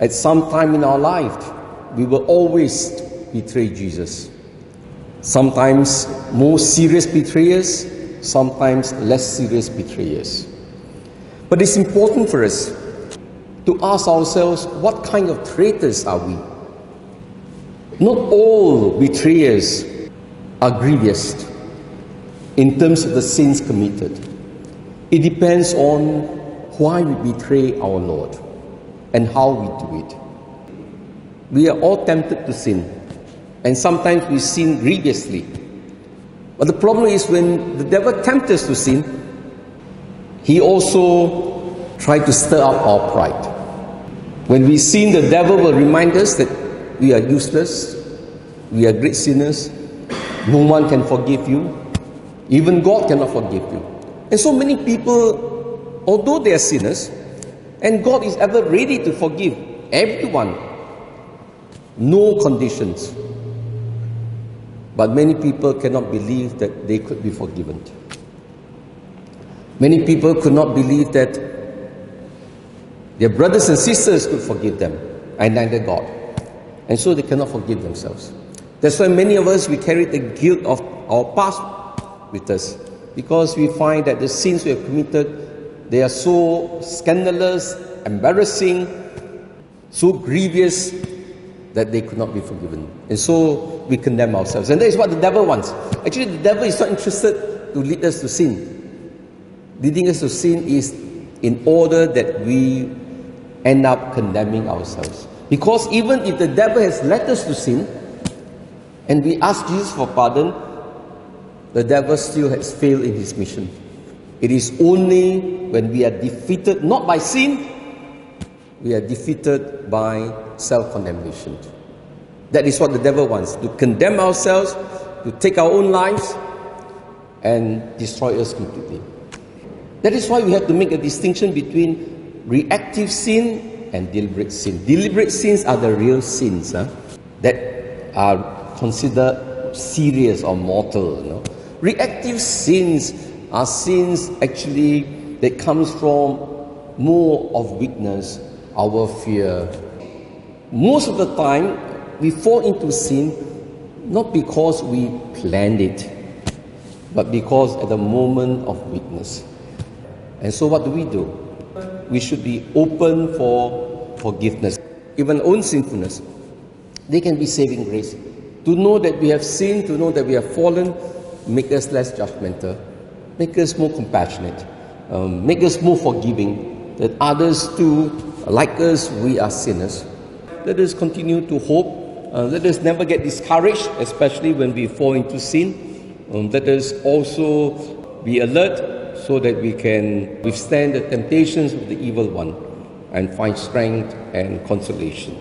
At some time in our life, we will always betray Jesus. Sometimes more serious betrayers, sometimes less serious betrayers. But it's important for us to ask ourselves, what kind of traitors are we? Not all betrayers are grievous in terms of the sins committed. It depends on why we betray our Lord and how we do it. We are all tempted to sin, and sometimes we sin grievously. But the problem is, when the devil tempts us to sin, he also tries to stir up our pride. When we sin, the devil will remind us that we are useless, we are great sinners, no one can forgive you, even God cannot forgive you. And so many people, although they are sinners, and God is ever ready to forgive everyone, no conditions, but many people cannot believe that they could be forgiven. Many people could not believe that their brothers and sisters could forgive them, and neither God. And so they cannot forgive themselves. That's why many of us, we carry the guilt of our past with us, because we find that the sins we have committed, they are so scandalous, embarrassing, so grievous that they could not be forgiven. And so we condemn ourselves. And that is what the devil wants. Actually, the devil is not interested to lead us to sin. Leading us to sin is in order that we end up condemning ourselves. Because even if the devil has led us to sin, and we ask Jesus for pardon, the devil still has failed in his mission. It is only when we are defeated, not by sin, we are defeated by self-condemnation. That is what the devil wants, to condemn ourselves, to take our own lives, and destroy us completely. That is why we have to make a distinction between reactive sin and deliberate sin. Deliberate sins are the real sins that are considered serious or mortal. Reactive sins are sins actually that comes from more of weakness, our fear. Most of the time, we fall into sin not because we planned it, but because at the moment of weakness. And so what do? We should be open for forgiveness. Even own sinfulness, they can be saving grace. To know that we have sinned, to know that we have fallen, make us less judgmental, make us more compassionate, make us more forgiving, that others too, like us, we are sinners. Let us continue to hope. Let us never get discouraged, especially when we fall into sin. Let us also be alert so that we can withstand the temptations of the evil one and find strength and consolation.